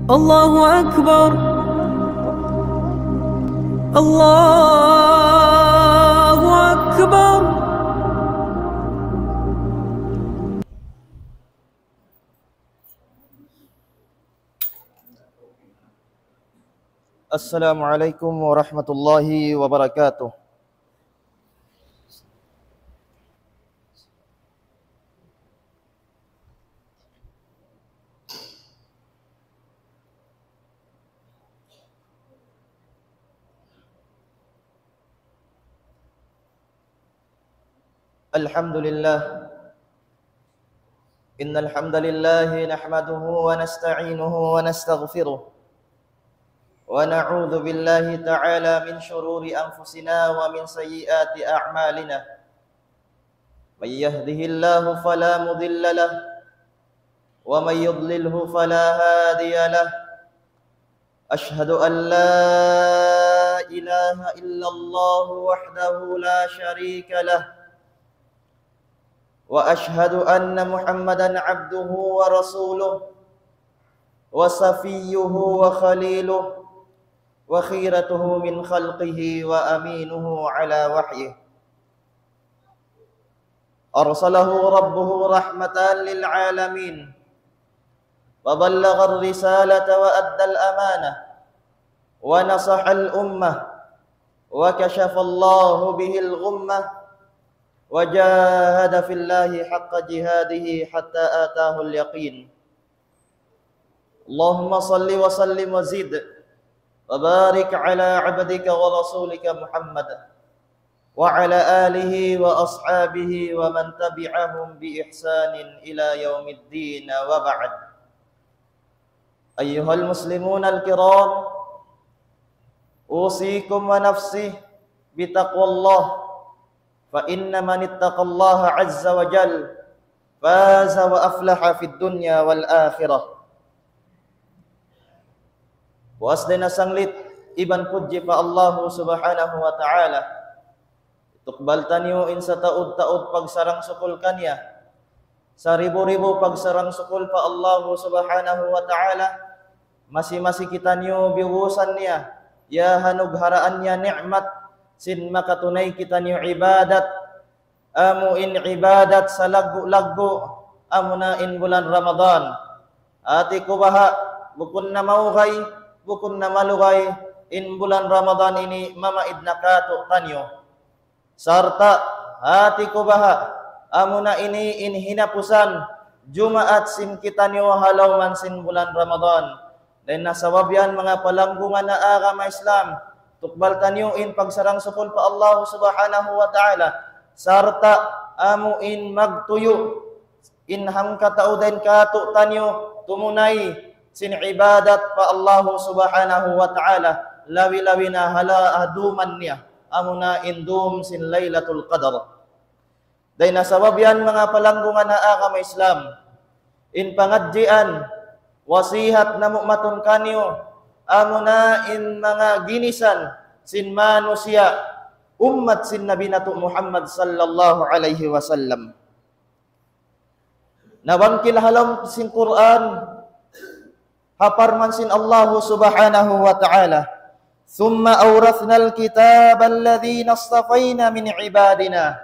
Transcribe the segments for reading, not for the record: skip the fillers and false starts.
الله أكبر الله أكبر. Assalamualaikum warahmatullahi wabarakatuh. Alhamdulillah. Innal hamdalillah nahmaduhu wa nasta'inuhu wa nastaghfiruh. Wa na'udzu billahi ta'ala min shururi anfusina wa min sayyiati a'malina. May yahdihillahu fala mudilla lahu wa may yudlilhu fala hadiya lahu. Ashhadu an la ilaha illallah wahdahu la syarika lahu. Wa ashhadu anna Muhammadan abduhu wa rasuluh wa safiyyuhu wa khaliluh wa khiratuhu min khalqihi wa aminuhu ala wahyih. Arsalahu rabbuhu rahmatan lil alamin wa ballagha ar-risalata wa adda al-amanah wa nasaha al-ummah wa kashafa Allahu bihi al-ghummah wa jahada fillahi haqqa jihadihi hatta ataahu al-yaqin. Allahumma salli wa sallim wa zid wa barik ala abdika wa rasulika Muhammad wa ala alihi wa ashabihi wa man tabi'ahum bi ihsanin ila yaumiddin wa ba'd. Ayyuhal muslimun al-kiram, usikum wa nafsi bi taqwallah. Fa inna man ittaqallaha azza wa jal faza wa aflaha fid dunya wal akhirah. Wasdana sanglit iban puji pa Allah subhanahu wa ta'ala. Tukbal tanyo in sa taud-taud pagsarang sukul kanya. Sa ribu-ribu pagsarang sukul pa Allah subhanahu wa ta'ala. Masi-masi kita nyo biwusan niya. Ya hanug haraan niya ni'mat. Sin makatunay kita niyo ibadat. Amuin ibadat sa lagu-lagu. Amunain bulan Ramadan. Ati ko baha, bukun na maukay, bukun na malukay, in bulan Ramadan ini mamaid na kato tanyo. Sarta, ati ko baha, amuna ini in hinapusan, Jumaat sin kita niyo halaw man sin bulan Ramadan. Dan nasawabyan mga palanggungan na agama Islam. Tukbal tanyo in pagsarang sukul pa Allah subhanahu wa ta'ala. Sarta amuin magtuyo. Inhang kataudan kato tanyo tumunay sin ibadat pa Allah subhanahu wa ta'ala. Lawi-lawi na hala aduman niya. Amuna indum sin laylatul qadar. Dahil nasawabyan mga palanggungan na agama Islam. In pangadjian, wasihat na mu'matun kanyo. Amuna in mga ginisan sin manusia ummat sin Nabi Natu Muhammad sallallahu alaihi wasallam. Nabangkil halam sin Quran haparman sin Allah subhanahu wa ta'ala. Thumma awrathna al-kitab alladhina astafayna min ibadina.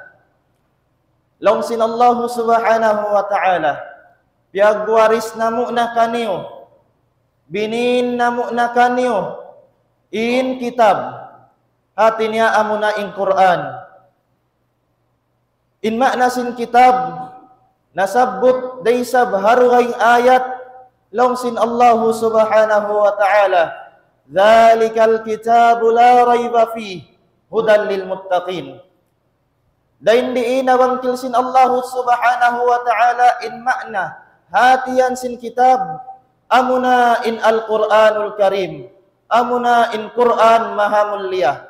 Long sin Allah subhanahu wa ta'ala piagwaris na mu'na kaniyo. Binin namu na kanyo in kitab hati niya amuna in Quran. In makna sin kitab nasabut daysab haruhing ayat long sin Allah subhanahu wa ta'ala. Dhalikal kitabu la rayba fi hudan lil muttaqin. Dain diin nawangkil sin Allah subhanahu wa ta'ala in makna hatiyan sin kitab. Amuna in Al-Quranul Karim. Amuna in Quran maha mulia.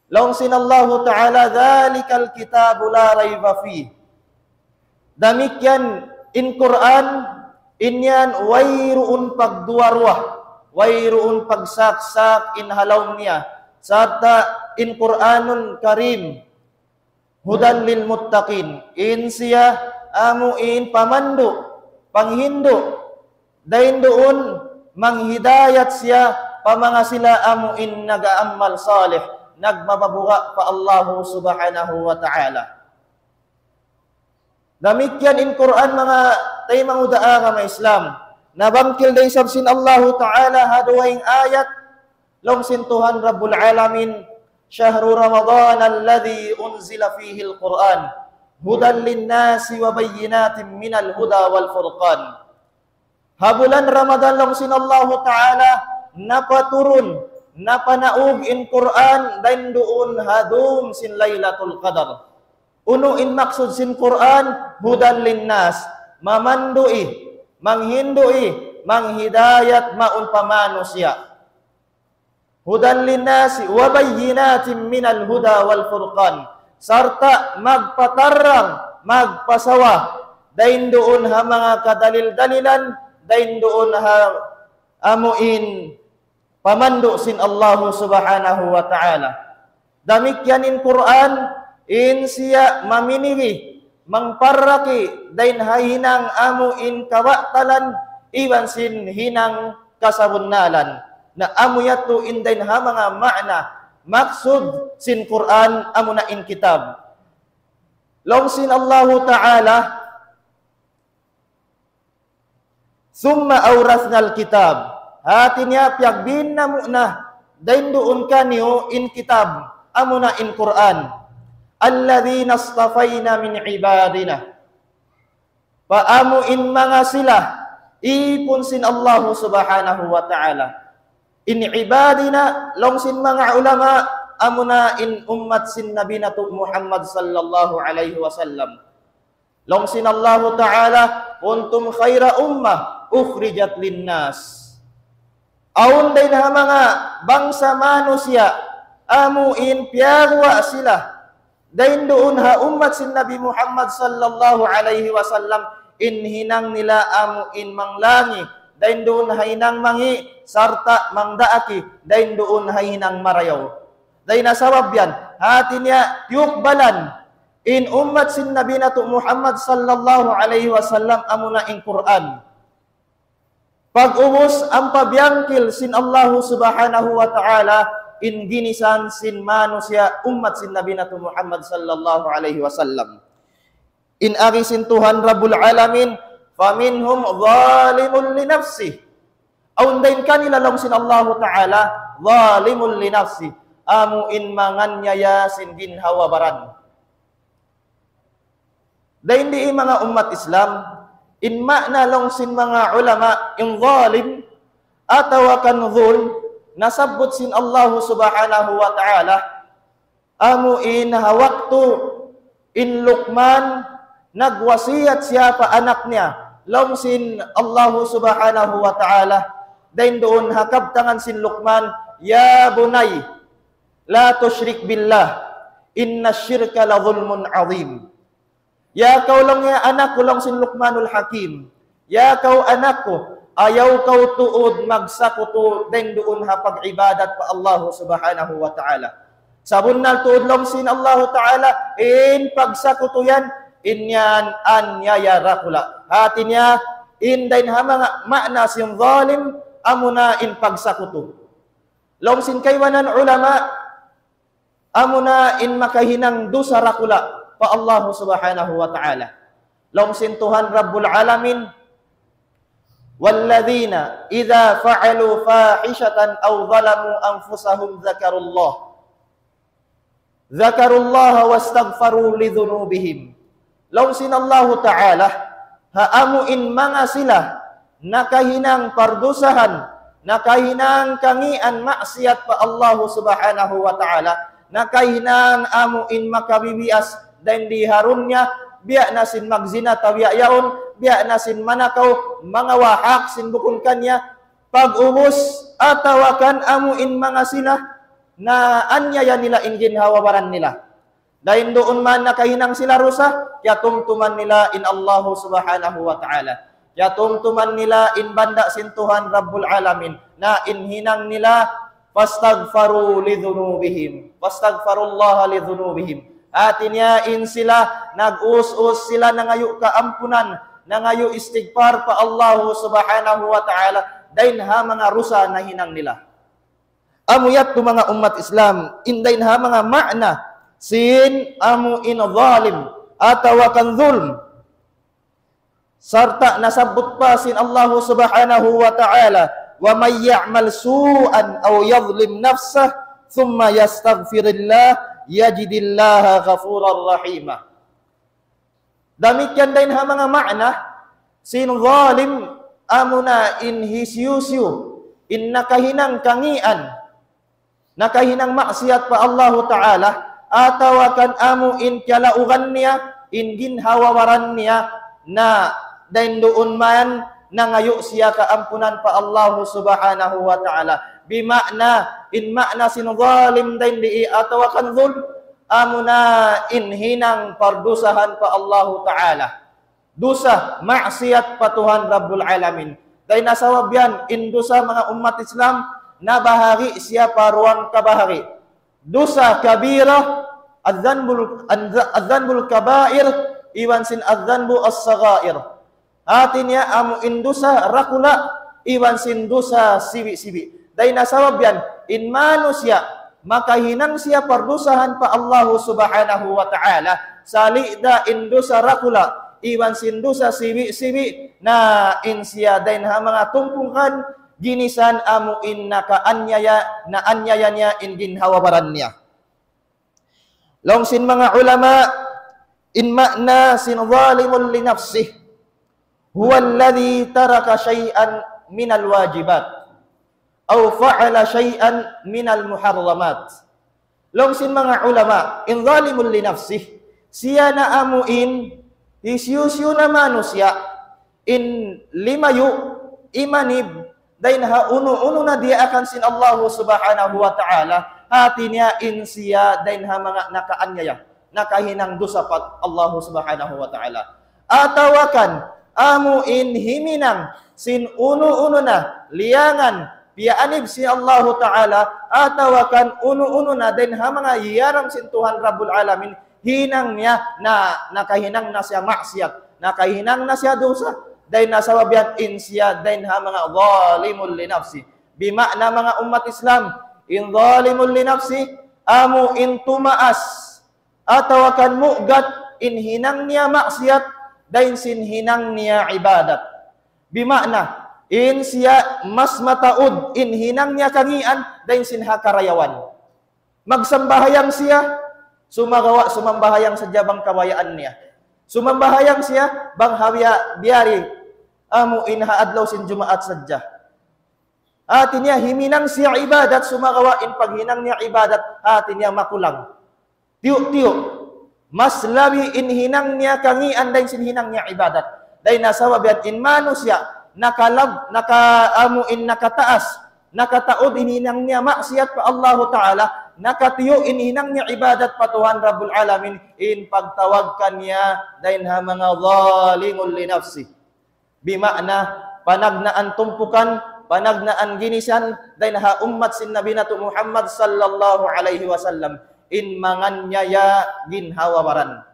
Long sinallahu ta'ala dhalikal kitabu la rayba fi. Damikian in Quran inyan wayruun pagduarwah. Wayruun pagsaksak in halaw niya. Sarta in Quranul Karim. Hudan lil muttaqin. In siya amuin pamandu. Panghindo. Dain doon manghidayat siya pamanga sila amuin nagaamal salih nagmababuga pa Allah subhanahu wa ta'ala. Demikian in Quran mga tay mangudaa nga mga Islam. Nabangkil day sabsin Allah ta'ala haduwaing ayat longsin Tuhan Rabbul Alamin syahru Ramadan alladhi unzila fihi al-Quran hudan linnasi wa bayyinatin minal huda wal furqan. Habulan Ramadan longsin Allah ta'ala napaturun napanaug in Quran dan doon hadum sin Lailatul Qadar. Uno in maksud sin Quran hudan linnas mamandui manghindui manghidayat maun pamanusia. Hudan linnasi wa bayyinatin minal huda wal furqan sarta magpatarang magpasawa dain doon ha mga kadalil-dalilan dain doon ha amuin pamandu sin Allah subhanahu wa ta'ala. Damikyan in Quran in siya maminihi mangparaki dain hahinang amuin kawaktalan iban sin hinang kasabunnalan na amuyatu in dain ha mga makna maksud sin Quran amuna in kitab. Long sin Allah ta'ala summa awrathna al-kitab hatinya piagbin na muna dain doon kanyo in kitab amuna in Quran alladhina astafayna min ibadina paamu in mga sila ipun sin Allah subhanahu wa ta'ala in ibadina long sin mga ulama amuna in ummat sin Nabi natu Muhammad sallallahu alaihi wasallam long sin Allah ta'ala kuntum khaira ummah ukhrijat linnas aun din ha mga bangsa manusia amuin piyagwa sila dain doon ha ummat sin Nabi Muhammad sallallahu alaihi wasallam in hinang nila amuin manglangi dain doon ha hinang mangi sarta mangdaaki dain doon ha hinang marayaw dain nasabab yan hati niya yukbalan in ummat sin Nabi natu Muhammad sallallahu alaihi wasallam amuna in Quran pag-ubos ang pabiyangkil sin Allah subhanahu wa ta'ala in ginisan sin manusia umat sin Nabi natu Muhammad sallallahu alaihi wasallam. In ari sin Tuhan Rabbul Alamin faminhum zalimun li nafsi. Aun dain kanila long sin Allah ta'ala zalimun li nafsi. Amu in manganyaya sin ginhawa baran. Dain di mga umat Islam in makna long sin mga ulama in zalim atawa kan dhul nasabot sin Allah subhanahu wa ta'ala amuin hawaktu in Luqman nagwasiyat siya pa anak niya long sin Allah subhanahu wa ta'ala dain doon hakabtangan sin Luqman ya bunay la tusyrik billah inna syirka la dhulmun azim. Ya kau long ya anak ko long sin Luqmanul Hakim ya kau anak ko ayaw kau tuod magsakuto den doon ha pag-ibadat pa Allah subhanahu wa ta'ala. Sabunnal tuod long sin Allah ta'ala in pagsakuto yan inyan anyaya rakula. Hati niya in dain ha mga makna sin zalim amuna in pagsakuto. Long sin kaywanan ulama amuna in makahinang dusa rakula pa Allah subhanahu wa ta'ala. Long sin Tuhan Rabbul Alamin والذين إذا فعلوا فاحشة أو ظلموا أنفسهم ذكروا الله واستغفروا لذنوبهم. Long sin Allah ta'ala haamu in mga sila nakahinang pardusahan nakahinang kangian maksiat pa Allah subhanahu wa ta'ala nakahinang amu in makabibias dan diharunnya biya nasin magzina tabiya yaon biya nasin manakaw mga wahak sin bukun kanya pag-ubos atawakan amuin mga sila na anyaya nila injin hawabaran nila dahin doon man nakahinang sila rusa yatumtuman nila in Allah subhanahu wa ta'ala yatumtuman nila in banda sin Tuhan Rabbul Alamin na inhinang nila fastaghfaru lidhunubihim fastaghfarullaha lidhunubihim. Atinya in sila nag-us-us sila nangayo kaampunan nangayo istighfar pa Allah subhanahu wa ta'ala dain ha mga rusa na hinang nila. Amuyat tu mga umat Islam, indain ha mga makna sin amu in zalim atawakan zulm. Sarta nasabut pa sin Allah subhanahu wa ta'ala, wa may ya'mal su'an aw yadhlim nafsah thumma yastaghfirillah yajidillaha ghafurar rahimah. Damikian din ha mga makna sin zalim amuna in hisyusyu in nakahinang kangian, nakahinang maksiat pa Allah Ta'ala, atawakan amu in kalaugan niya, in ginhawawaran niya, na dain doon man nangayo siya kaampunan pa Allah Subhanahu wa Ta'ala. Bimakna, in makna sin zalim dain di atawakan zulm, amuna in hinang pardusahan pa Allah Ta'ala. Dusa, maksiat pa Tuhan Rabbul Alamin. Dahil nasawab yan, in dusa mga umat Islam, na bahari siya paruang kabahari. Dusa kabira, adzanbul kabair, iwan sin adzanbu as-sagair. Atin niya amu indusa rakula, iwan sin dusa sibi-sibi. Dahil nasawab yan, in manusia, makahinang siya pardusahan pa Allah Subhanahu wa Ta'ala, salida indusa rakula, iwan sindusa sibi-sibi na insya dain ha mga tumpungan ginisan amu in nakaanyaya na anyaya niya in ginhawabaran niya. Long sin mga ulama in makna sin zalimun li nafsih huwa alladhi taraka shay'an min alwajibat aw fa'ala shay'an min almuharramat. Long sin mga ulama in zalimun li nafsih siya na amu in isyusyu na manusia in limayu imanib dain ha uno na dia akan sin Allah Subhanahu wa Ta'ala hati niya in siya dain ha mga nakaanyaya nakahinang dosa pat Allah Subhanahu wa Ta'ala. Atawakan amu in himinang sin uno na liangan pianib si Allah Ta'ala, atawakan uno na dain ha mga yarang sin Tuhan Rabbul Alamin, hinang niya na nakahinang na siya maksiat, nakahinang na siya dosa, dahil nasawabyan in siya dahil ha mga zalimul li nafsi. Bimakna mga umat Islam, in zalimul li nafsi, amu in tumaas, atawakan mu'gat, in hinang niya maksiat, dahil sin hinang niya ibadat. Bimakna, in siya mas mataud, in hinang niya kangian, dahil sin hakarayawan. Magsambahayang siya, sumambahayang sadya bang kawayaan niya. Sumambahayang siya bang hawiya biyari amu inhaadlaw sin jumaat sadya. Atin niya himinang siya ibadat, sumagawain paghinang niya ibadat, atin niya makulang. Tiyo-tiyo, mas labi inhinang niya kangian dahil sin hinang niya ibadat. Dahil nasawabiat in manusya, nakaamu in nakataas, nakataod inhinang niya maksiat pa Allah Ta'ala, nakatiyo inhinang niya ibadat pa Tuhan Rabbul Alamin, in pagtawag kanya dahil ha mga zalimul li nafsi. Bimakna panagnaan tumpukan, panagnaan ginisan dahil ha ummat sin Nabi nato Muhammad sallallahu alaihi wasallam, in manganyaya ginhawabaran.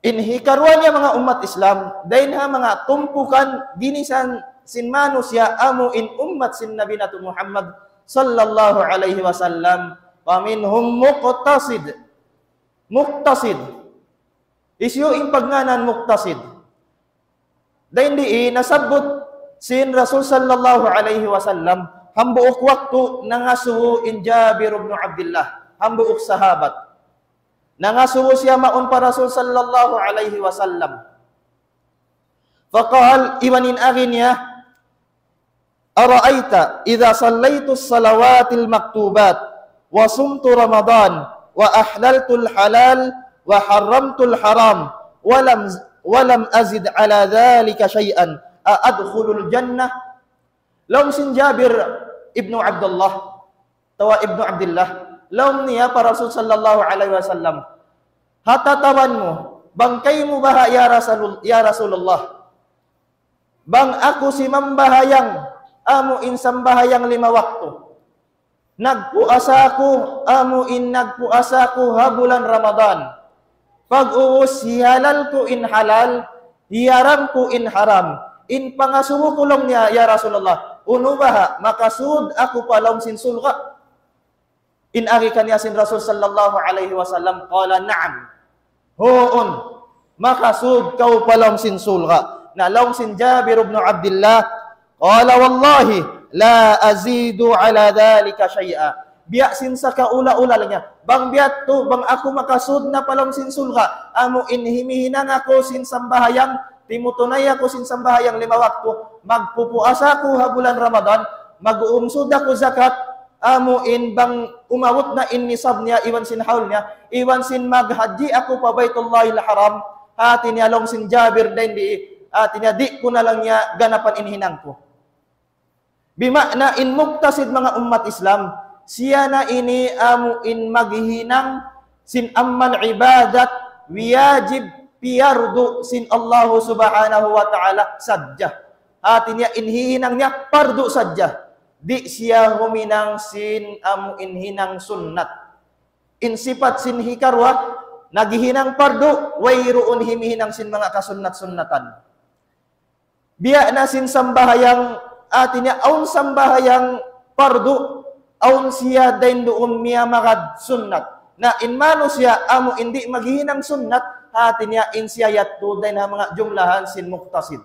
In hikarwan niya mga umat Islam dahil ha mga tumpukan ginisan sin manusya amu in ummat sin Nabi nato Muhammad sallallahu alaihi wasallam, wa minhum muqtasid. Isyo in pagnanan muqtasid. Dahil di nasabot sin Rasul sallallahu alaihi wasallam hambuok waktu nangasuo in Jabir ibn Abdullah, hambuok sahabat. Nangasuo siya maun pa Rasul sallallahu alaihi wasallam. Faqal iwanin agin niya, ara'aita idza sallaitu as-salawatil maktubat wa sumtu ramadan wa ahlaltu al-halal wa haramtu al-haram wa lam azid ala dhalika shay'an adkhulul jannah. Laum sin Jabir ibnu Abdullah tawa ibnu Abdullah, laum niya para Rasul sallallahu alaihi wasallam, hatatawan mo bangkay mo ba ya Rasulullah, bang ako si mambahayang amu in sambahayang 5 waktu. Nagpuasa ko, amu in nagpuasa ko ha bulan Ramadan. Pag-uus, hihalal ko in halal, hiyaram ko in haram. In pangasubukulong niya, ya Rasulullah, unubaha, makasud ako palong sin sulga. In ari kaniya sin Rasul sallallahu alaihi wasallam, qala na'am. Hoon, makasud kau palong sin sulga. Na long sin Jabir ibn Abdullah, qala wallahi la azidu ala dhalika syai'a. Biya sin sa kaula-ula niya. Bang biat to, bang ako makasud na palong sin sulga. Amo inhimihinan ako sin sambahayang, timutunay ako sin sambahayang 5 waktu. Magpupuasa ko habulan Ramadan, mag-uumsud ako zakat, amo in bang umawot na in nisab niya, iwan sin haul niya, iwan sin maghaji ako pa Baitullahil Haram, hati niya long sin Jabir din hati niya di ko na lang niya ganapan inhinang ko. Bimakna in muktasid mga umat Islam, siya na ini amo in maghinang sin amman ibadat wiyajib piyardu sin Allah subhanahu wa ta'ala sadja. Hati niya inhihinang niya pardu sadja. Di siya huminang sin amo inhinang sunnat. In sifat sin hikarwa, nagihinang pardu, wayruun himihinang sin mga kasunnat-sunnatan. Biya na sin sambahayang ati niya, aun sambahayang pardu, aun siya dain doon miya magad sunnat. Na inmano siya, amo hindi maghihinang sunnat, hati niya in siya yatto dain ha mga jumlahan sin muktasid.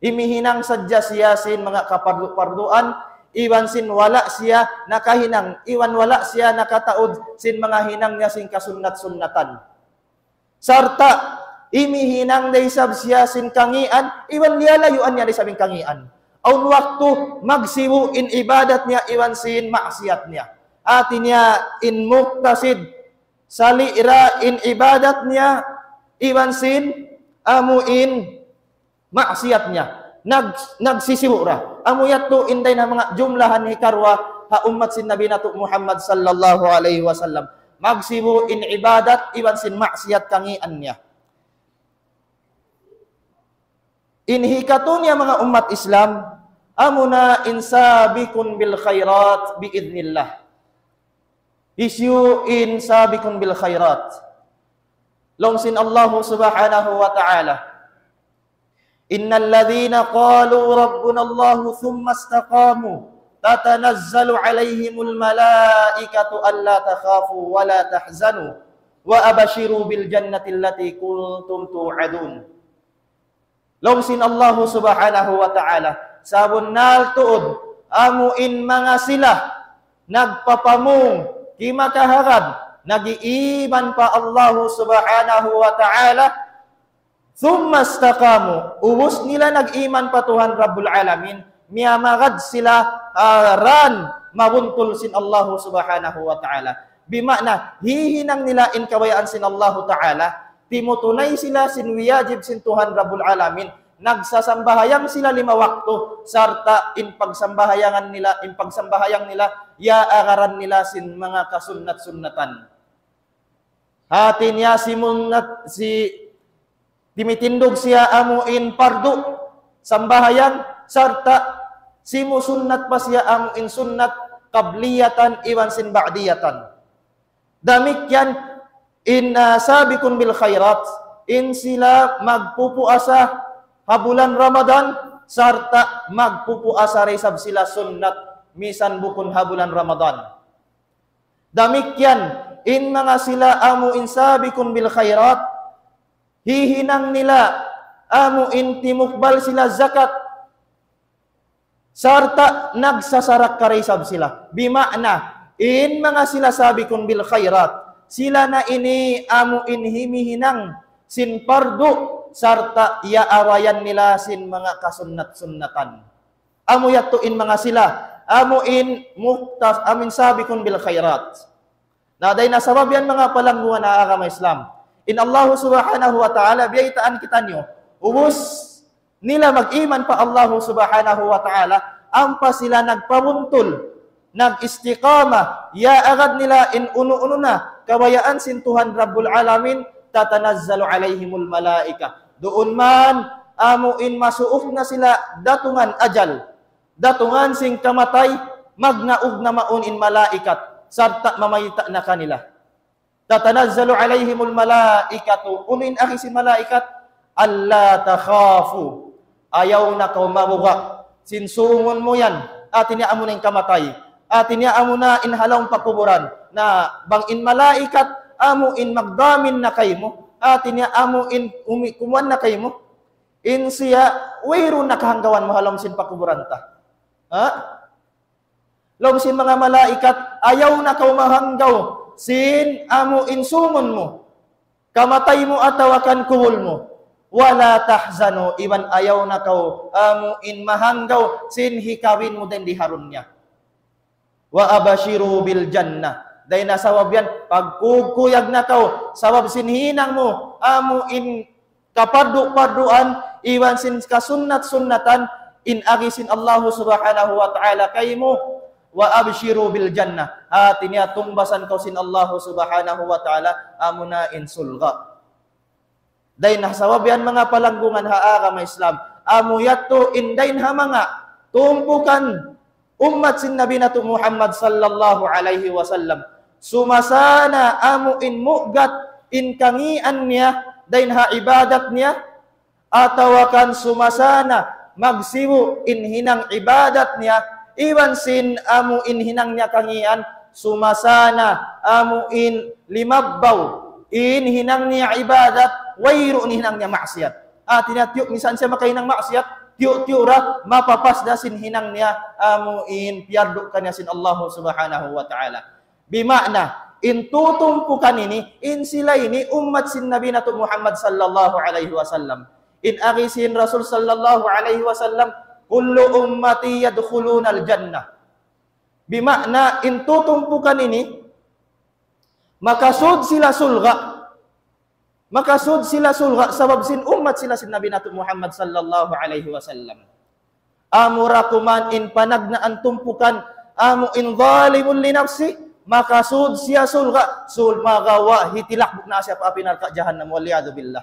Imihinang sadya siya sin mga kapardu-parduan, iwan sin wala siya nakahinang, iwan wala siya nakataod sin mga hinang niya sin kasunnat-sunnatan. Sarta, imihinang daysab siya sin kangian, iwan niya layuan niya daysabing kangian. Aun waktu magsiwu in ibadat niya, iwan sin maksiat niya. Ati niya in muktasid, salira in ibadat niya, iwan sin amuin maksiat niya. Nagsisiwura. Amo yato inday na mga jumlahan hikarwa ha ummat sin Nabi nato Muhammad sallallahu alaihi wasallam. Magsiwu in ibadat, iwan sin maksiat kangian niya. Inhikato niya mga umat Islam, amuna insabikun bil khairat biidnillah. Isyu insabikun bil khairat. Longsin Allah subhanahu wa ta'ala. Innal ladhina qalu rabbuna Allah thumma istaqamu tatanazzalu alaihimul malaikatu alla takhafu wa la tahzanu wa abashiru bil jannati allati kuntum tu'adun. Longsin Allah subhanahu wa ta'ala, sabon nal tuod, amuin mga sila, nagpapamung, kimakaharad, nagiiman pa Allah subhanahu wa ta'ala, thumma istaqamu, ubos nila nag-iman pa Tuhan Rabbul Alamin, miyamagad sila aran, mabuntul sin Allah subhanahu wa ta'ala. Bimakna, hihinang nila in kawayaan sin Allah ta'ala, timutunay sila sin wiyajib sin Tuhan Rabbul Alamin, nagsasambahayang sila 5 waktu, sarta in pagsambahayang nila, yaagaran nila sin mga kasunnat-sunnatan. Hati niya si timitindog siya amuin pardu, sambahayang, sarta simusunnat pa siya amuin sunnat, qabliyatan, iwan sin ba'diyatan. Damikyan, in sabikun bil khairat, in sila magpupuasa habulan Ramadan, sarta magpupuasa resab sila sunnat, misan bukun habulan Ramadan. Damikyan, in mga sila amu insabikun bil khairat, hihinang nila amu in timukbal sila zakat, sarta nagsasarak karesab sila. Bimakna, in mga sila sabikun bil khairat, sila na ini amu in himihinang sin pardu, sarta iaarayan nila sin mga kasunnat-sunnatan. Amu yatuin mga sila, amu in muktas, amin sabikun bil khairat. Na day nasabab yan mga palangguan na agama Islam. In Allah subhanahu wa ta'ala, biyaitaan kita nyo, ubos nila mag-iman pa Allah subhanahu wa ta'ala, ampa sila nagpabuntul, nag-istiqama, yaagad nila in uno-uno na, kawayaan sin Tuhan Rabbul Alamin, tatanazzalu alaihimul malaika. Doon man, amuin masuok na sila datungan ajal, datungan sing kamatay, magnaug na maunin malaikat, sarta mamayita na kanila. Tatanazzalu alaihimul malaikatu, unin aki si malaikat, alla takhafu, ayaw na kau mabuga. Sinsungon mo yan. Atinya amo na yung kamatay. Atinya amo na inhalawang pakuburan. Na bangin malaikat, amo in magdamin na kayo mo. Atinya amo in umikuman na kayo mo. In siya, wayro nakahanggawan mo halom sin pakuburan ta. Lom sin mga malaikat, ayaw na kau mahanggaw. Sin amo insungon mo. Kamatay mo atawakan kuwul mo. Wala tahzano, iban ayaw na kau amo in mahanggaw. Sin hikawin mo din di harun niya. Wa abashiru bil jannah. Dahil nasawab yan, pagkukuyag na kau, sawab sinhinang mo, amo in kapardu-parduan, iwan sin kasunnat-sunnatan, in agisin Allah subhanahu wa ta'ala kay mo, wa abshiru bil jannah. Atinya tumbasan kau sin Allah subhanahu wa ta'ala, amo na in sulga. Dahil nasawab yan mga palanggungan haagam Islam, amo yato indain ha mga tumpukan, umat sin Nabi nato Muhammad sallallahu alaihi wasallam. Sumasana amo in mugat in kangian niya dain ha ibadat niya atawakan sumasana magsiwu in hinang ibadat niya iwan sin amo in hinang niya kangian sumasana amo in limabbaw in hinang niya ibadat wayro in hinang niya maksiat. Tinatiyok minsan siya makahinang maksiat tiyo-tiyura mapapasda sin hinang niya amo in piyardo kanya sin Allah subhanahu wa ta'ala. Bimakna, in tutumpukan ini, in sila ini, umat sin Nabi nato Muhammad sallallahu alaihi wasallam. In agisin Rasul sallallahu alaihi wasallam, kullu ummati yadkhuluna al-jannah. Bimakna, in tutumpukan ini, makasud sila sulga. Makasud sila sulga, sabab sin umat sila sin Nabi nato Muhammad sallallahu alaihi wasallam. Amurakuman in panagnaan tumpukan, amu in zalimun li nafsi, makasud siya sulga sul magawa hitilak na siya papinar ka jahannam waliyadu billah.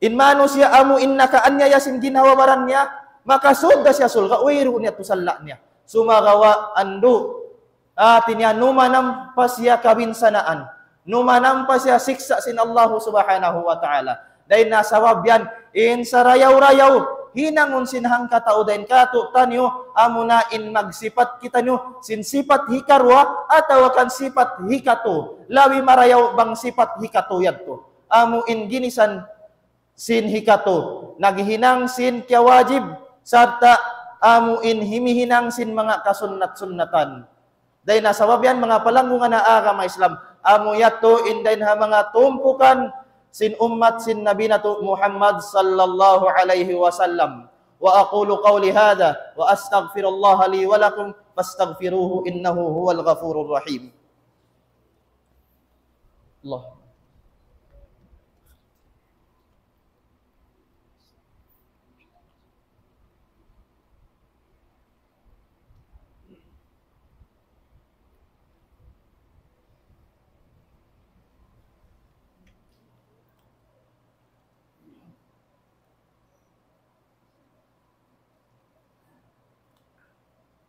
In mano siya amu innaka anya yasin ginawabaran niya makasud da siya sulga wayro niya tusalla niya sumagawa andu atinya numanam pa siya kabinsanaan numanam pa siya siksa sin Allah subhanahu wa ta'ala. Dahil nasawab yan in sarayaw-rayaw hinangon sinhang katao dahin kato tanyo amuna in magsipat kita nyo sin sipat hikarwa atawakan sipat hikato lawi marayaw bang sipat hikato yadto amu in ginisan sin hikato naghinang sin kya wajib sarta amu in himihinang sin mga kasunnat-sunnatan. Dahil nasawab yan mga palanggungan na agama Islam amu yato in dahin ha mga tumpukan sin ummat sin Nabi nato Muhammad sallallahu alaihi wasallam. Wa aqulu qawli hadha wa astaghfirullah li wa lakum fastaghfiruhu innahu huwal ghafurur rahim. Allah.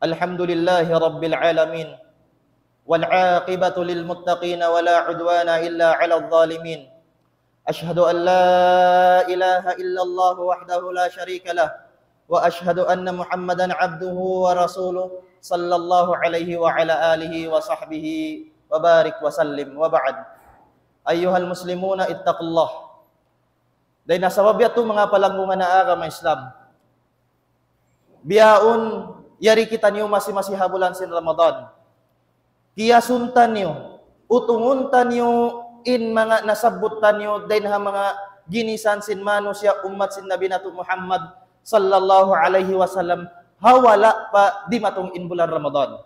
Alhamdulillahi Rabbil Alamin Wal'aqibatu lilmuttaqina wala udwana illa ala dhalimin. Ashhadu an la ilaha illallah wahdahu la syarika lah wa ashhadu anna Muhammadan abduhu wa rasuluh sallallahu alaihi wa ala alihi wa sahbihi wa barik wa sallim wa ba'd. Ayyuhal muslimuna ittaqullah. Dahil nasabab yato mga palanggungan na agama Islam. Biyaon yari kita niyo masih habulan sin Ramadan. Kiyasuntan niyo, utunguntan niyo in mga nasabutan niyo din ha mga ginisan sin manusia umat sin Nabi nato Muhammad sallallahu alaihi wasallam hawala pa di matong in bulan Ramadan.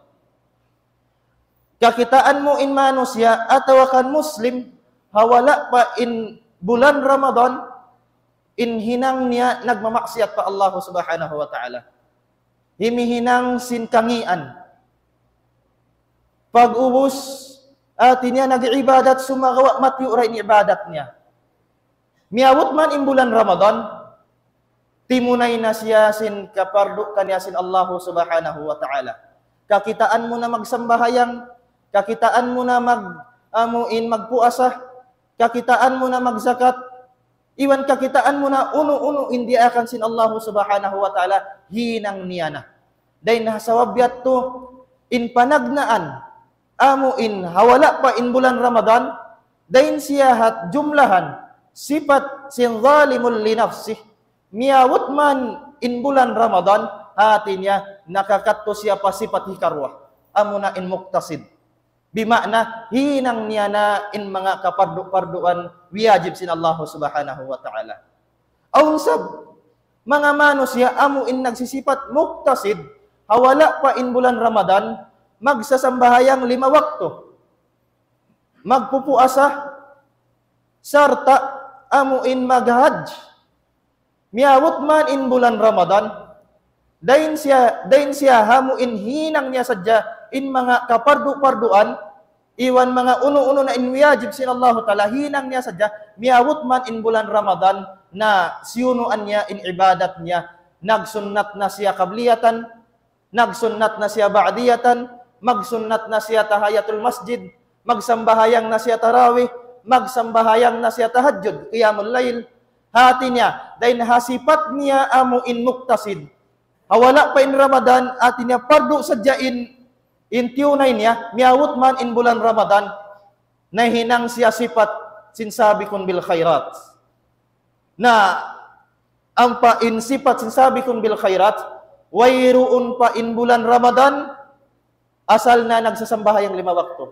Kakitaan mo in manusia atau kan muslim hawala pa in bulan Ramadan in hinang niya nagmamaksiat pa Allah subhanahu wa ta'ala. Himihinang sin kangian. Pag-ubos atin niya nag-ibadat sumagawa matiuray ni ibadat niya. Miawot man in bulan Ramadan, timunay na siya sin kapardo kanya sin Allah subhanahu wa ta'ala. Kakitaan mo na magsambahayang, kakitaan mo na magpuasa, kakitaan mo na magzakat, Iwan kakitaan mo na uno-uno hindi akan sin Allah subhanahu wa ta'ala hinang niyana. Dahil nasawabyat to in panagnaan amo in hawala pa in bulan Ramadan dahil siyahat jumlahan sifat sin zalimul li nafsih miyawut man in bulan Ramadan hati niya nakakatto siya pa sifat hikarwa amo na in muktasid. Bimakna hinang niya na in mga kapardu-parduan wiyajib sin Allah subhanahu wa ta'ala. Awsab mga manos ya amo in nagsisipat muktasid hawala pa in bulan Ramadan magsasambahayang 5 wakto. Magpupuasa sarta amo in maghajj. Miyawot man in bulan Ramadan dain siya hamo in hinang niya sadya in mga kapardu-parduan, iwan mga uno-uno na inwiyajib sin Allah ta'ala, hinang niya sadya, miyawut man in bulan Ramadan na siyunuan niya in ibadat niya, nagsunnat na siya kabliyatan, nagsunnat na siya ba'diyatan, magsunnat na siya tahayatul masjid, magsambahayang na siya tarawih, magsambahayang na siya tahajjud, qiyamul layl, hati niya, dahil hasipat niya amo in muktasid, hawala pa in Ramadan, hati niya pardu sadya in tunay niya, miyawut man in bulan Ramadan, na hinang siya sifat sinsabi kun bil khairat. Na ang pa in sifat sinsabi kun bil khairat, wayruun pa in bulan Ramadan, asal na nagsasambahayang 5 wakto,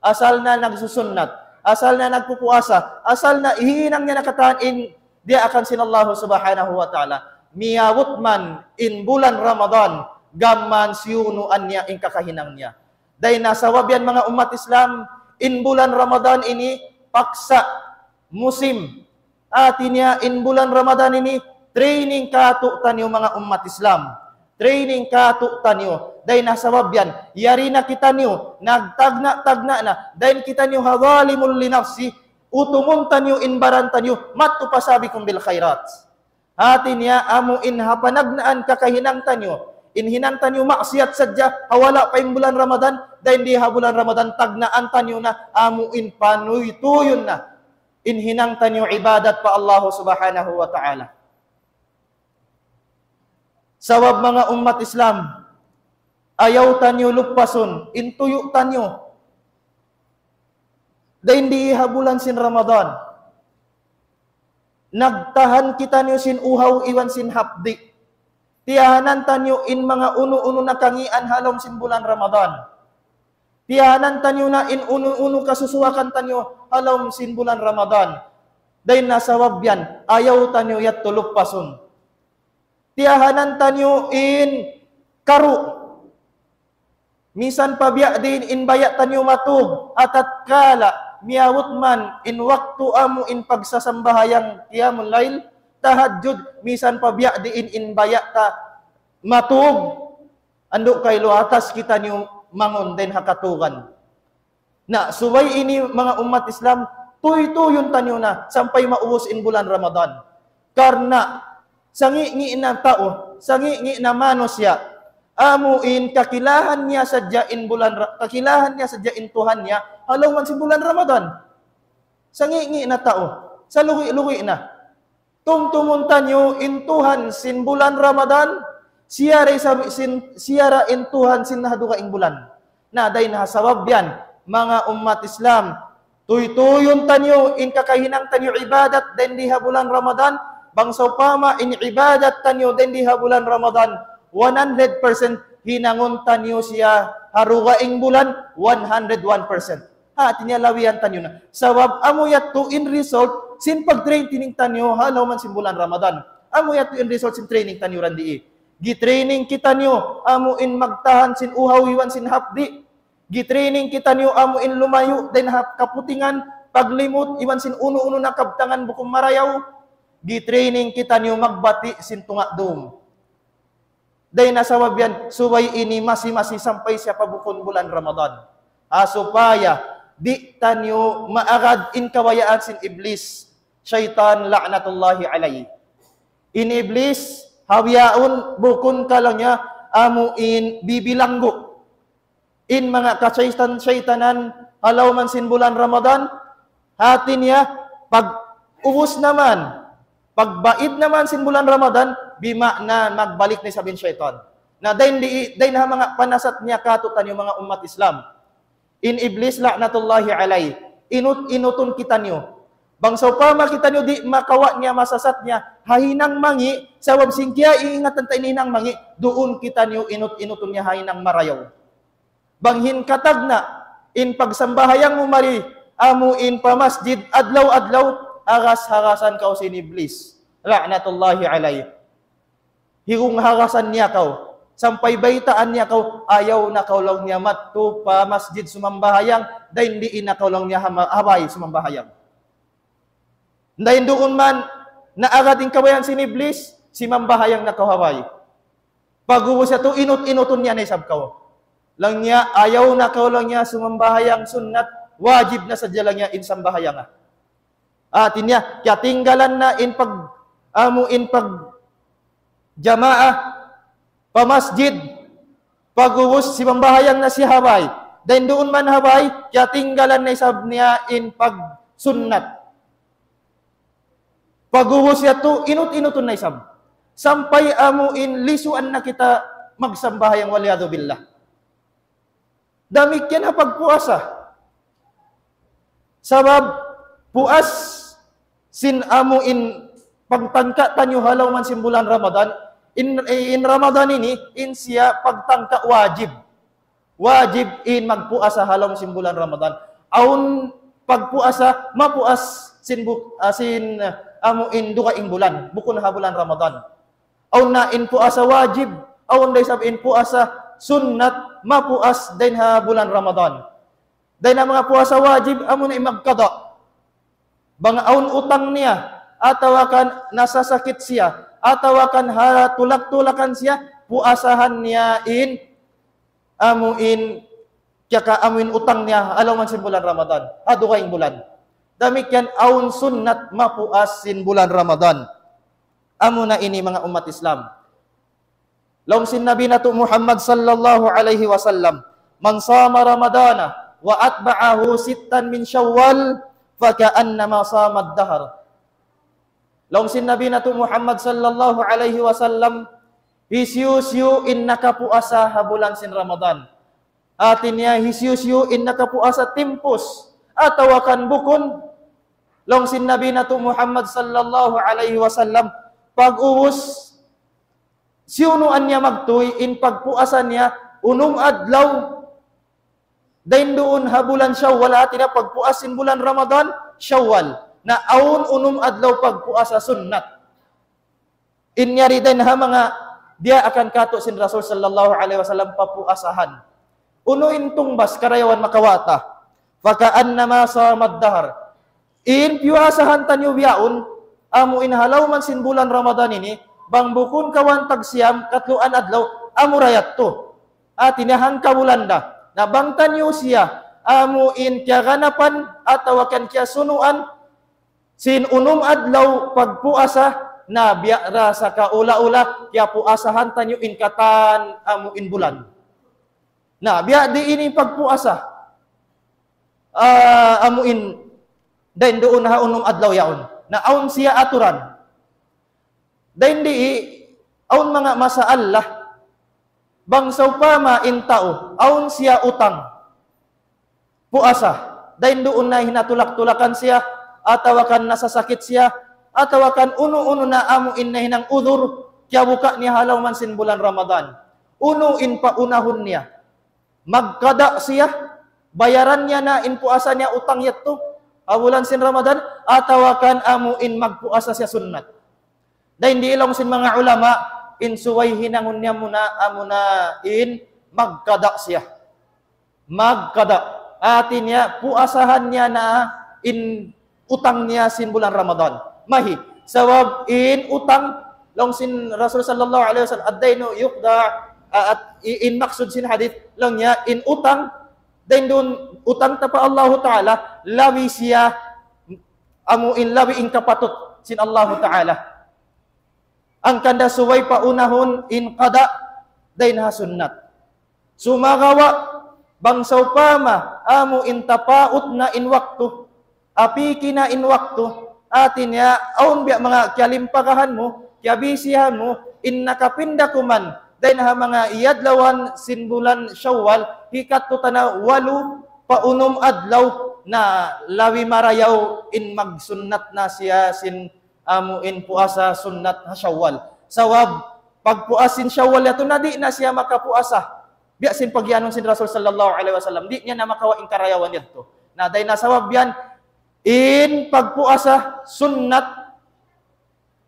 asal na nagsusunnat, asal na nagpupuasa, asal na hinang niya nakataan in dia akan sinallahu subhanahu wa ta'ala. Miyawut man in bulan Ramadan, gamman siyunuan niya in kakahinang niya. Dahil nasa wabyan mga umat Islam, in bulan Ramadan ini, paksa, musim. Ati niya, in bulan Ramadan ini, training katutan yung mga umat Islam. Training katutan nyo. Dahil nasa wabyan, yari na kita nyo, nagtagna-tagna na. Dahil kita nyo, hagalimul linafsi, utumuntan nyo, inbarantan nyo, matupasabi kong bil khairat. Ati niya, amo in hapanagnaan kakahinang tanyo, inhinang tanyo maksiat sadya, hawala pa yung bulan Ramadan, dahil di ha bulan Ramadan, tagnaan tanyo na, amuin panuy-tuyon na, inhinang tanyo ibadat pa Allah subhanahu wa ta'ala. Sawab mga umat Islam, ayaw tanyo lupason, intuyo tanyo, dahil di ha bulan sin Ramadan, nagtahan kita niyo sin uhaw iwan sin hapdi, tiyahanan tanyo in mga uno-uno na kangian halom sin bulan Ramadan. Tiyahanan tanyo na in uno-uno kasusuwakan tanyo halom sin bulan Ramadan. Dahil nasa wabyan, ayaw tanyo yat tulukpason. Tiyahanan tanyo in karu. Misan pabiya din in bayat tanyo matug atat kala miyawut man in waktu amu in pagsasambahayang qiyamul lail tahajjud misan pabiya diin in bayata matug ando kay luatas kita niyo mangon den hakatugan na suway ini mga umat Islam tuy-tuyon tanyo na sampay mauwas in bulan Ramadan karna sangi-ngi na tao sangi-ngi na manos ya amuin kakilahan niya sadya in bulan kakilahan niya sadya in Tuhan niya halawan si bulan Ramadan sangi-ngi na tao sa luwi-luwi na tungtumuntan nyo in Tuhan sin bulan Ramadan siyara in Tuhan sin nahaduka ing bulan na day nahasawab yan mga umat Islam tuy-tuyon tanyo in kakahinang tanyo ibadat den diha bulan Ramadan bangsaw pama in ibadat tanyo den diha bulan Ramadan 100% hinangon tanyo siya haruga ing bulan 101%. Ha tinya lawian tanyo na. Sawab amuyat to in result sin pag-training tanyo halaw man sin bulan Ramadan. Amuyat to in result sin training tanyo randi. Gi-training kita nyo amo in magtahan sin uhaw iwan sin hapdi. Gi-training kita nyo amo in lumayo den kaputingan paglimot iwan sin uno-uno na kabtangan bukom marayaw. Gi-training kita nyo magbati sin tunga dum. Dahil nasa wabyan, suway ini masi-masi sampay siya pabukon bulan Ramadan. Supaya, di tanyo maagad in kawayaan sin Iblis, syaitan la'natullahi alayhi. In Iblis, hawiyaon, bukon ka lang niya, amuin bibilanggo. In mga kasyaitan-syaitanan, halaw man sin bulan Ramadan, hati niya, pag ubos naman, Pagbaid naman sin bulan Ramadan, bima na magbalik ni sabin syaitan. Na dain ha mga panasat niya katutan yung mga umat Islam. In iblis la'natullahi alay. Inutun kita niyo. Bangsaw pa makita niyo di makawa niya masasat niya, hahinang mangi, sawab singkya iingatan tayo hinang mangi, doon kita niyo inutun niya hahinang marayaw. Banghin katag na, in pagsambahayang mo mari, amu in pamasjid, adlaw-adlaw, haras-harasan kau sin iblis. La'natullahi alay. Hirung harasan niya kau. Sampay baitaan niya kau, ayaw na kau lang niya matto pa masjid sumambahayang, dahil hindi na kau lang niya habay sumambahayang. Dahil doon man, naagating kabayan sin iblis, si mambahayang na kau habay. Pag-uwas ito, inut-inutun niya na isab kau. Lang niya, ayaw na kau lang niya sumambahayang sunnat, wajib na sadya lang niya insambahayang. Atin niya, kaya tinggalan na in pag jamaah, pamasjid, pag-uwas si mambahayang na si habay. Dahil doon man habay, kaya tinggalan na isab niya in pag sunnat. Pag-uwas niya to, inut-inutun na isab. Sampay amuin, lisuan na kita magsambahayang waliyado billah. Damik yan ha pagpuasa. Sabab, puas sin amuin pagtangka tanyo halaw man simbulan Ramadan. In Ramadan ini, in siya pagtangka wajib. Wajib in magpuasa halaw man simbulan Ramadan. Aun pagpuasa, mapuas sin amuin duka ing bulan, bukun ha bulan Ramadan. Aun na in puasa wajib, aun day sab in puasa sunnat, mapuas din ha bulan Ramadan. Dahil na mga puasa wajib, amo na imagkada. Bang aun utang niya, atawakan nasasakit siya, atawakan tulak-tulakan siya, puasahan niya in amuin, kaya amuin utang niya, alaw man sin bulan Ramadan, ado kayong bulan. Damik yan, aun sunnat, mapuas sin bulan Ramadan. Amo na ini mga umat Islam. Long sin Nabi na to Muhammad sallallahu alaihi wasallam, man sama Ramadana, wa atba'ahu sittan min Syawal faka'annama samad dahar. Long sin Nabi na to Muhammad sallallahu alaihi wasallam hisyusyu in nakapuasa ha bulan sin Ramadan. Atin niya hisyusyu in nakapuasa timpus atawakan bukun. Long sin Nabi na to Muhammad sallallahu alaihi wasallam pag-uwos siunuan niya magtuy in pagpuasan niya unong adlaw. Dain doon ha bulan Syawal atin na pagpuasin bulan Ramadan, Syawal. Na aun unong adlaw pagpuasa sunnat. Inyari din ha mga dia akan kato sin Rasul sallallahu alaihi wasallam papuasahan. Uno in tungbas karayawan makawata. Faka'annama samad dahar. In piuasahan tanyo biyaon, amo inhalaw man sin bulan Ramadan ini, bang bukun kawan tagsiyam katluan adlaw amurayat to. At inahang kabulanda. Nabangtan niyo siya, amuin kya ganapan at tawakan kya sunuan, sin unum adlaw pagpuasa, na biyara sa kaula-ula, kya puasahan tanyo in katan amuin bulan. Na biya di ini pagpuasa, amuin, dahin doon ha unum adlaw yaon, na aun siya aturan. Dahin di, aun mga masaallah, bangsaw pa maintao, aun siya utang. Puasa. Dahil doon na hinatulak-tulakan siya, atawakan nasasakit siya, atawakan uno-uno na amuin na hinang udur, kaya buka niya halaw man sin bulan Ramadan. Unuin pa unahon niya. Magkada siya, bayaran niya na in puasa niya utang yato, bulan sin Ramadan, atawakan amuin magpuasa siya sunnat. Dahil di ilong sin mga ulama, insuway hinangon niya muna amuna in magkada siya. Magkada. Atin niya, puasahan niya na in utang niya sin bulan Ramadan. Mahi. Sawab in utang, long sin Rasul sallallahu alaihi wasallam, ad-dainu yuqda, at in maksud sin hadith, long niya, in utang, dain dun utang ta pa Allah Ta'ala, lawi siya, amu in lawi in kapatut sin Allah Ta'ala. Ang kanda suway paunahon in qada dain ha sunnat. Sumagawa bangsaw pama amu in tapaut na in waktu apiki na in waktu atin ya aun biya mga kialimpagahan mo, kiabisihan mo, innaka pindakuman, dahil ha mga iyadlawan sinbulan Syawal, hikat to tana 8 paunom adlaw na lawi marayaw in magsunnat na siya sin amuin puasa sunnat na Syawal. Sawab pagpuasin Syawal yato na di na siya makapuasa. Biya sin pagyanon sin Rasul sallallahu alaihi wasallam, di niya na makawaing karayawan yato. Na dahil na sawab yan in pagpuasa sunnat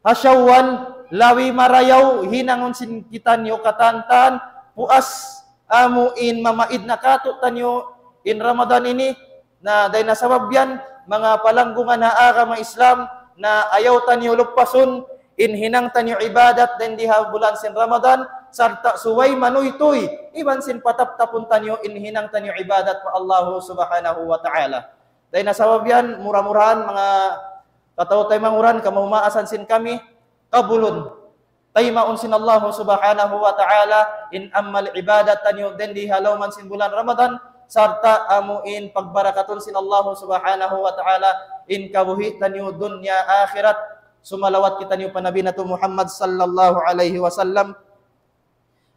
ha Syawal lawi marayaw hinangon sin kita niyo katantan puas amuin mamaid na kato tanyo in Ramadan ini na dahil na sawab yan mga palanggungan na mga Islam na ayaw tanyo lupason in hinang tanyo ibadat din diha bulan sin Ramadan sarta suway manuytoy iban sin pataptapon tanyo in hinang tanyo ibadat pa Allah subhanahu wa ta'ala. Dahil na sawab yan mura-murahan mga katawtay manguran kamumaasan sin kami kabulon taymaon sin Allah subhanahu wa ta'ala in ammal ibadat tanyo din diha lawman sin bulan Ramadan sarta amuin pagbarakaton sin Allah subhanahu wa ta'ala in kabuhi tanyo dunya akhirat. Sumalawat kita niyo panabi na to Muhammad sallallahu alaihi wasallam.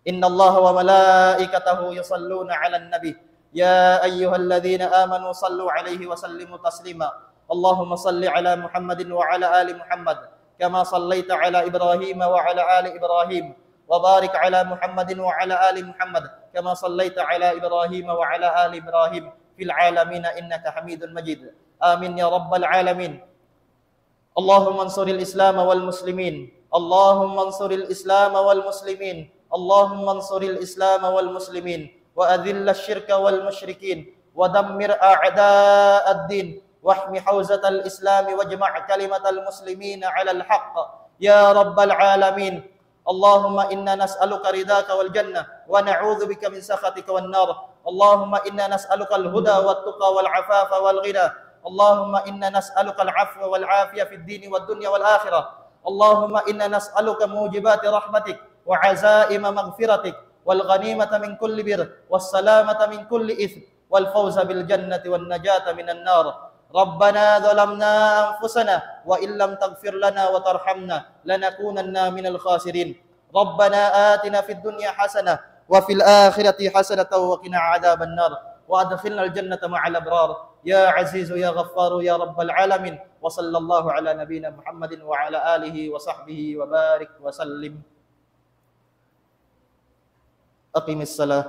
Inna Allah wa malaikatahu yusalluna 'alan nabi ya ayyuhalladhina amanu sallu alaihi wa sallimu taslima. Allahumma salli ala Muhammadin wa ala ali Muhammad kama sallaita ala Ibrahim wa ala ali Ibrahim wa barik ala Muhammadin wa ala ali Muhammad kama sallaita ala Ibrahim wa ala ali Ibrahim fil alamin innaka Hamidun Majid. Amin ya rabbal alamin. Allahumma ansuril Islam wal muslimin. Allahumma ansuril Islam wal muslimin. Allahumma ansuril Islam wal muslimin wa adhillash syirka wal musyrikin wa dammir a'da'ad-din wahmi hawzatal Islam wajma' kalimatal muslimina 'alal haqq ya rabbal alamin. Allahumma inna nas'aluka ridaka wal jannah wa na'udzubika min sakhatika wan nar. Allahumma inna nas'aluka al huda wat tuqa wal 'afafa wal ghina. Allahumma inna nas'aluka al-'afwa wal 'afiyah fid din wad dunya wal akhirah. Allahumma inna nas'aluka mujibati rahmatik wa 'azaima maghfiratik wal ghanimata min kulli bir was salamata min kulli ithm wal fawza bil jannati wan najata minan nar. Rabbana dhalamna anfusana wa illam taghfir lana wa tarhamna lanakunanna minal khasirin. Rabbana atina fid dunya hasanah wa fil akhirati hasanatan wa qina 'adzaban nar. وأدخلنا الجنة مع الأبرار يا عزيز يا غفار يا رب العالمين. وصلى الله على نبينا محمد وعلى آله وصحبه وبارك وسلم. أقم الصلاة.